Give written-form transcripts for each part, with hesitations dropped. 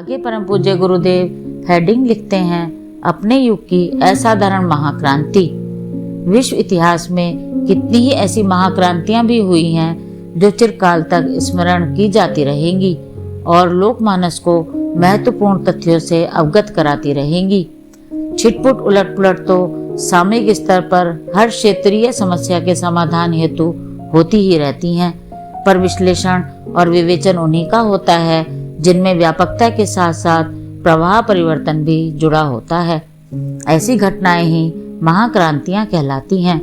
आगे परम पूज्य गुरुदेव हेडिंग लिखते हैं, अपने युग की असाधारण महाक्रांति। विश्व इतिहास में कितनी ही ऐसी महाक्रांतियां भी हुई हैं जो चिरकाल तक स्मरण की जाती रहेंगी और लोकमानस को महत्वपूर्ण तथ्यों से अवगत कराती रहेंगी। छिटपुट उलटपुलट तो सामयिक स्तर पर हर क्षेत्रीय समस्या के समाधान हेतु होती ही रहती हैं, पर विश्लेषण और विवेचन उन्हीं का होता है जिनमें व्यापकता के साथ साथ प्रवाह परिवर्तन भी जुड़ा होता है। ऐसी घटनाएं ही महाक्रांतियां कहलाती हैं।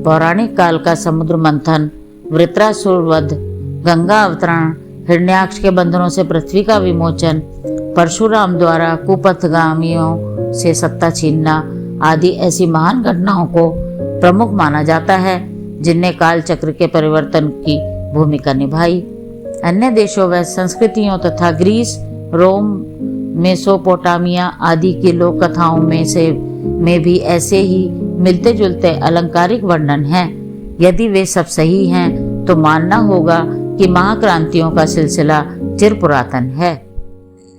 पौराणिक काल का समुद्र मंथन, वृत्रासुर वध, गंगा अवतरण, हिरण्याक्ष के बंधनों से पृथ्वी का विमोचन, परशुराम द्वारा कुपथगामियों से सत्ता छीनना आदि ऐसी महान घटनाओं को प्रमुख माना जाता है जिनने काल चक्र के परिवर्तन की भूमिका निभाई। अन्य देशों व संस्कृतियों तथा ग्रीस, रोम, मेसोपोटामिया आदि की लोक कथाओं में भी ऐसे ही मिलते जुलते अलंकारिक वर्णन हैं। यदि वे सब सही हैं तो मानना होगा कि महाक्रांतियों का सिलसिला चिर पुरातन है।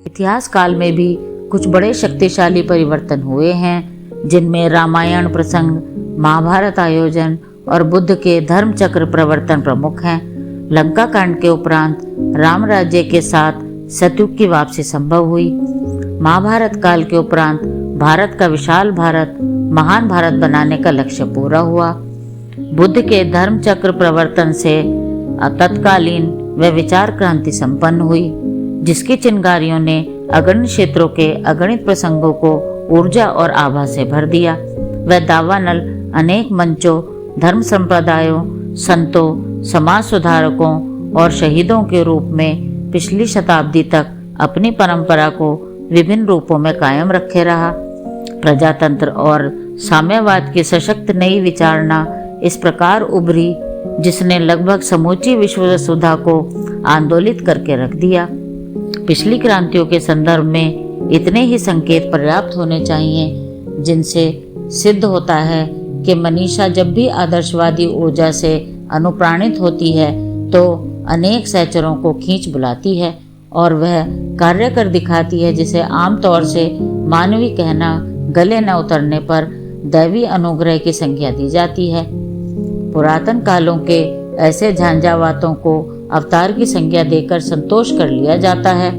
इतिहास काल में भी कुछ बड़े शक्तिशाली परिवर्तन हुए हैं जिनमें रामायण प्रसंग, महाभारत आयोजन और बुद्ध के धर्म चक्र प्रवर्तन प्रमुख हैं। लंका कांड के उपरांत राम राज्य के साथ सतयुग की वापसी संभव हुई। महाभारत काल के उपरांत भारत का विशाल भारत महान भारत बनाने का लक्ष्य पूरा हुआ। बुद्ध के धर्म चक्र प्रवर्तन से तत्कालीन व विचार क्रांति संपन्न हुई, जिसकी चिंगारियों ने अगणित क्षेत्रों के अगणित प्रसंगों को ऊर्जा और आभा से भर दिया। वह दावानल अनेक मंचों, धर्म संप्रदायों, संतों, समाज सुधारकों और शहीदों के रूप में पिछली शताब्दी तक अपनी परंपरा को विभिन्न रूपों में कायम रखे रहा। प्रजातंत्र और साम्यवाद की सशक्त नई विचारना इस प्रकार उभरी जिसने लगभग समूची विश्व सुधा को आंदोलित करके रख दिया। पिछली क्रांतियों के संदर्भ में इतने ही संकेत पर्याप्त होने चाहिए जिनसे सिद्ध होता है कि मनीषा जब भी आदर्शवादी ऊर्जा से अनुप्राणित होती है तो अनेक सहचरों को खींच बुलाती है और वह कार्य कर दिखाती है जिसे आमतौर से मानवीय कहना गले न उतरने पर दैवी अनुग्रह की संज्ञा दी जाती है। पुरातन कालों के ऐसे झांझावातों को अवतार की संज्ञा देकर संतोष कर लिया जाता है।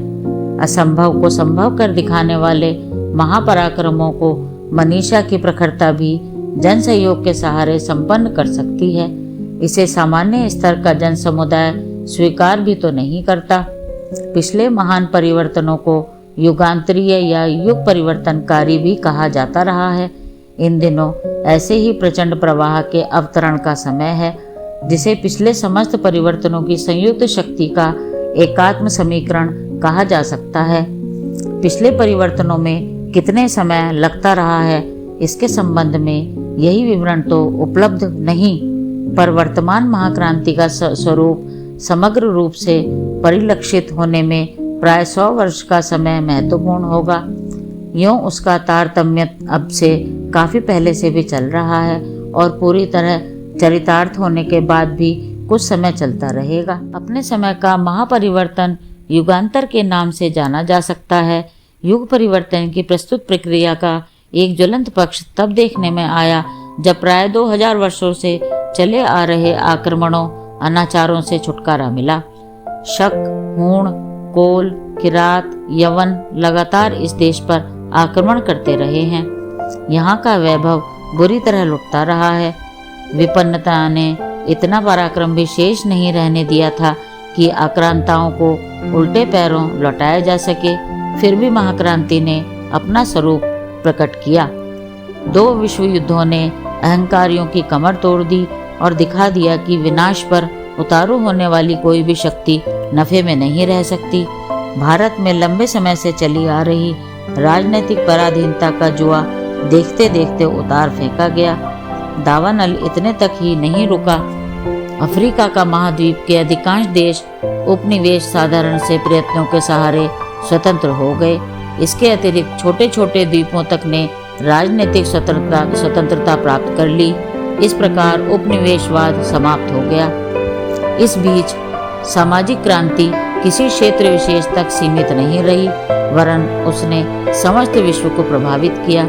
असंभव को संभव कर दिखाने वाले महापराक्रमों को मनीषा की प्रखरता भी जन सहयोग के सहारे संपन्न कर सकती है। इसे सामान्य स्तर का जन समुदाय स्वीकार भी तो नहीं करता। पिछले महान परिवर्तनों को युगांतरीय या युग परिवर्तनकारी भी कहा जाता रहा है। इन दिनों ऐसे ही प्रचंड प्रवाह के अवतरण का समय है जिसे पिछले समस्त परिवर्तनों की संयुक्त शक्ति का एकात्म समीकरण कहा जा सकता है। पिछले परिवर्तनों में कितने समय लगता रहा है इसके संबंध में यही विवरण तो उपलब्ध नहीं, पर वर्तमान महाक्रांति का स्वरूप समग्र रूप से परिलक्षित होने में प्राय 100 वर्ष का समय महत्वपूर्ण होगा। यूँ उसका तारतम्य अब से काफी पहले से भी चल रहा है और पूरी तरह चरितार्थ होने के बाद भी कुछ समय चलता रहेगा। अपने समय का महापरिवर्तन युगांतर के नाम से जाना जा सकता है। युग परिवर्तन की प्रस्तुत प्रक्रिया का एक ज्वलंत पक्ष तब देखने में आया जब प्राय 2000 वर्षों से चले आ रहे आक्रमणों, अनाचारों से छुटकारा मिला। शक, हूण, कोल, किरात, यवन लगातार इस देश पर आक्रमण करते रहे हैं। यहाँ का वैभव बुरी तरह लुटता रहा है। विपन्नता ने इतना पराक्रम भी शेष नहीं रहने दिया था कि आक्रांताओं को उल्टे पैरों लौटाया जा सके। फिर भी महाक्रांति ने अपना स्वरूप प्रकट किया। 2 विश्व युद्धों ने अहंकारियों की कमर तोड़ दी और दिखा दिया कि विनाश पर उतारू होने वाली कोई भी शक्ति नफे में नहीं रह सकती। भारत में लंबे समय से चली आ रही राजनीतिक पराधीनता का जुआ देखते देखते उतार फेंका गया। दावानल इतने तक ही नहीं रुका। अफ्रीका का महाद्वीप के अधिकांश देश उपनिवेश साधारण से प्रयत्नों के सहारे स्वतंत्र हो गए। इसके अतिरिक्त छोटे छोटे द्वीपों तक ने राजनीतिक स्वतंत्रता प्राप्त कर ली। इस प्रकार उपनिवेशवाद समाप्त हो गया। इस बीच सामाजिक क्रांति किसी क्षेत्र विशेष तक सीमित नहीं रही, वरन उसने समस्त विश्व को प्रभावित किया।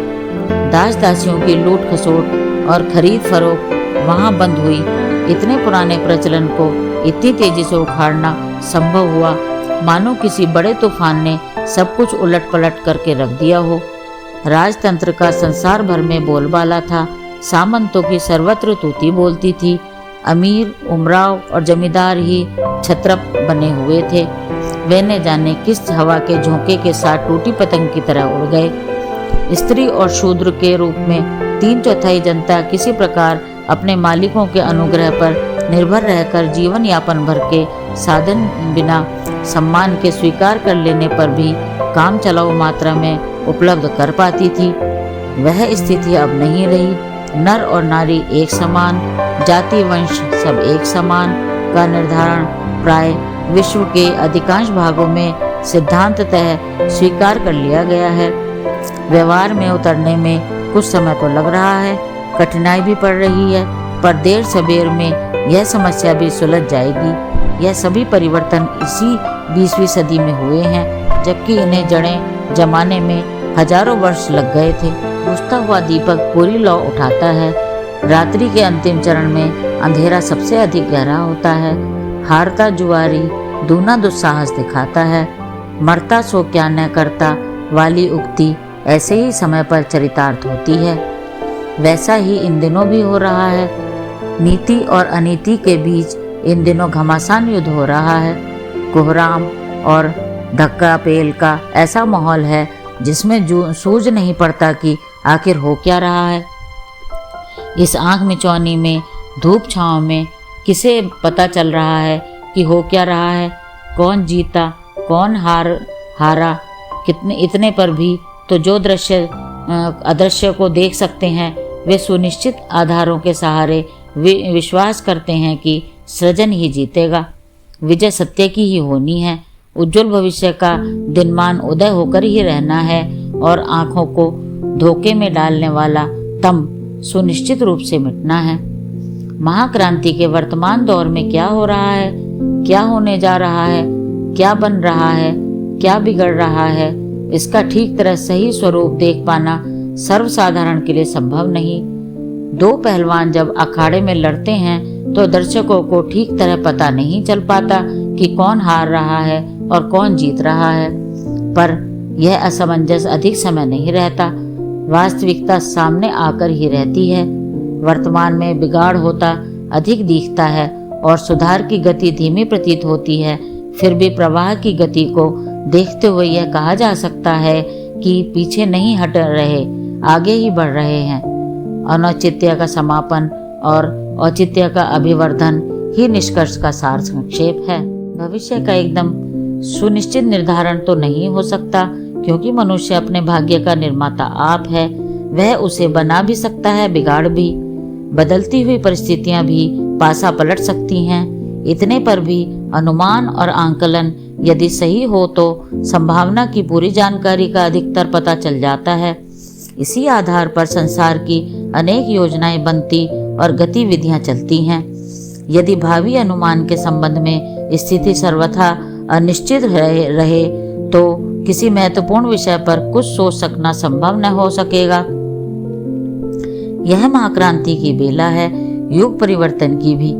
दास दासियों की लूट खसोट और खरीद फरोख्त वहां बंद हुई। इतने पुराने प्रचलन को इतनी तेजी से उखाड़ना संभव हुआ मानो किसी बड़े तूफान ने सब कुछ उलट पलट करके रख दिया हो। राजतंत्र का संसार भर में बोलबाला था। सामंतों की सर्वत्र तूती बोलती थी। अमीर, उमराव और जमींदार ही छत्रप बने हुए थे। वे न जाने किस हवा के झोंके के साथ टूटी पतंग की तरह उड़ गए। स्त्री और शूद्र के रूप में 3/4 जनता किसी प्रकार अपने मालिकों के अनुग्रह पर निर्भर रहकर जीवन यापन भर के साधन बिना सम्मान के स्वीकार कर लेने पर भी काम चलाऊ मात्रा में उपलब्ध कर पाती थी। वह स्थिति अब नहीं रही। नर और नारी एक समान, जाति वंश सब एक समान का निर्धारण प्राय विश्व के अधिकांश भागों में सिद्धांततः स्वीकार कर लिया गया है। व्यवहार में उतरने में कुछ समय तो लग रहा है, कठिनाई भी पड़ रही है, पर देर सबेर में यह समस्या भी सुलझ जाएगी। यह सभी परिवर्तन इसी 20वीं सदी में हुए हैं, जबकि इन्हें जड़ें जमाने में हजारों वर्ष लग गए थे। बुझता हुआ दीपक पूरी लौ उठाता है। रात्रि के अंतिम चरण में अंधेरा सबसे अधिक गहरा होता है। हारता जुआरी दूना दुस्साहस दिखाता है। मरता सो क्या न करता वाली उक्ति ऐसे ही समय पर चरितार्थ होती है। वैसा ही इन दिनों भी हो रहा है। नीति और अनीति के बीच इन दिनों घमासान युद्ध हो रहा है। कोहराम और धक्का पेल का ऐसा माहौल है जिसमें सूझ नहीं पड़ता कि आखिर हो क्या रहा है। इस आंख मिचौनी में, धूप छांव में किसे पता चल रहा है कि हो क्या रहा है, कौन जीता कौन हारा। कितने इतने पर भी तो जो दृश्य अदृश्य को देख सकते हैं, वे सुनिश्चित आधारों के सहारे विश्वास करते हैं कि सृजन ही जीतेगा, विजय सत्य की ही होनी है, उज्जवल भविष्य का दिनमान उदय होकर ही रहना है और आंखों को धोखे में डालने वाला तम सुनिश्चित रूप से मिटना है। महाक्रांति के वर्तमान दौर में क्या हो रहा है, क्या होने जा रहा है, क्या बन रहा है, क्या बिगड़ रहा है, इसका ठीक तरह सही स्वरूप देख पाना सर्वसाधारण के लिए संभव नहीं। दो पहलवान जब अखाड़े में लड़ते हैं तो दर्शकों को ठीक तरह पता नहीं चल पाता कि कौन हार रहा है और कौन जीत रहा है, पर यह असमंजस अधिक समय नहीं रहता। वास्तविकता सामने आकर ही रहती है। वर्तमान में बिगाड़ होता अधिक दिखता है और सुधार की गति धीमी प्रतीत होती है। फिर भी प्रवाह की गति को देखते हुए यह कहा जा सकता है कि पीछे नहीं हट रहे, आगे ही बढ़ रहे हैं। अनौचित्य का समापन और औचित्य का अभिवर्धन ही निष्कर्ष का सार संक्षेप है। भविष्य का एकदम सुनिश्चित निर्धारण तो नहीं हो सकता, क्योंकि मनुष्य अपने भाग्य का निर्माता आप है। वह उसे बना भी सकता है, बिगाड़ भी। बदलती हुई परिस्थितियां भी पासा पलट सकती हैं। इतने पर भी अनुमान और आंकलन यदि सही हो तो संभावना की पूरी जानकारी का अधिकतर पता चल जाता है। इसी आधार पर संसार की अनेक योजनाएं बनती और गतिविधियां चलती हैं। यदि भावी अनुमान के संबंध में स्थिति सर्वथा अनिश्चित रहे तो किसी महत्वपूर्ण विषय पर कुछ सोच सकना संभव न हो सकेगा। यह महाक्रांति की बेला है, युग परिवर्तन की भी।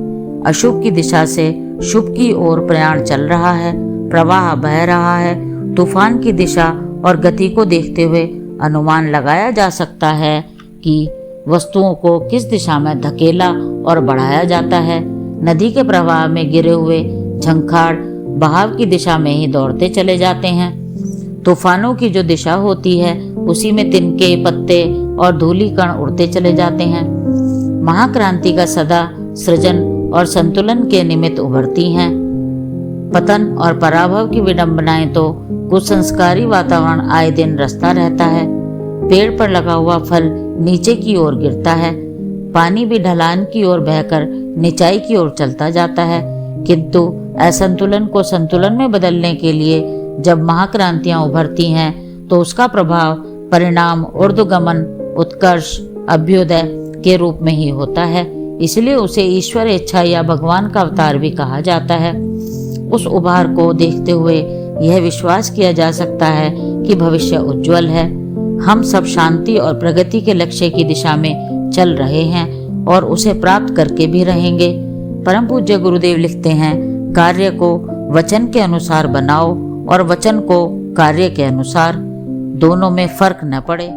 अशुभ की दिशा से शुभ की ओर प्रयाण चल रहा है, प्रवाह बह रहा है। तूफान की दिशा और गति को देखते हुए अनुमान लगाया जा सकता है कि वस्तुओं को किस दिशा में धकेला और बढ़ाया जाता है। नदी के प्रवाह में गिरे हुए झंखाड़ बहाव की दिशा में ही दौड़ते चले जाते हैं। तूफानों की जो दिशा होती है उसी में तिनके, पत्ते और धूली कण उड़ते चले जाते हैं। महाक्रांति का सदा सृजन और संतुलन के निमित्त उभरती हैं। पतन और पराभव की विडंबनाएं तो कुसंस्कारी वातावरण आए दिन रचता रहता है। पेड़ पर लगा हुआ फल नीचे की ओर गिरता है, पानी भी ढलान की ओर बहकर निचाई की ओर चलता जाता है। किंतु असंतुलन को संतुलन में बदलने के लिए जब महाक्रांतियां उभरती हैं तो उसका प्रभाव परिणाम ऊर्ध्वगमन, उत्कर्ष, अभ्युदय के रूप में ही होता है। इसलिए उसे ईश्वर इच्छा या भगवान का अवतार भी कहा जाता है। उस उभार को देखते हुए यह विश्वास किया जा सकता है कि भविष्य उज्जवल है। हम सब शांति और प्रगति के लक्ष्य की दिशा में चल रहे हैं और उसे प्राप्त करके भी रहेंगे। परम पूज्य गुरुदेव लिखते हैं, कार्य को वचन के अनुसार बनाओ और वचन को कार्य के अनुसार, दोनों में फर्क न पड़े।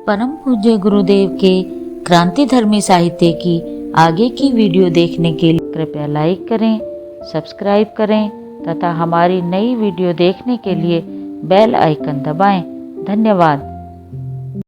परम पूज्य गुरुदेव के क्रांतिधर्मी साहित्य की आगे की वीडियो देखने के लिए कृपया लाइक करें, सब्सक्राइब करें तथा हमारी नई वीडियो देखने के लिए बेल आइकन दबाएं। धन्यवाद।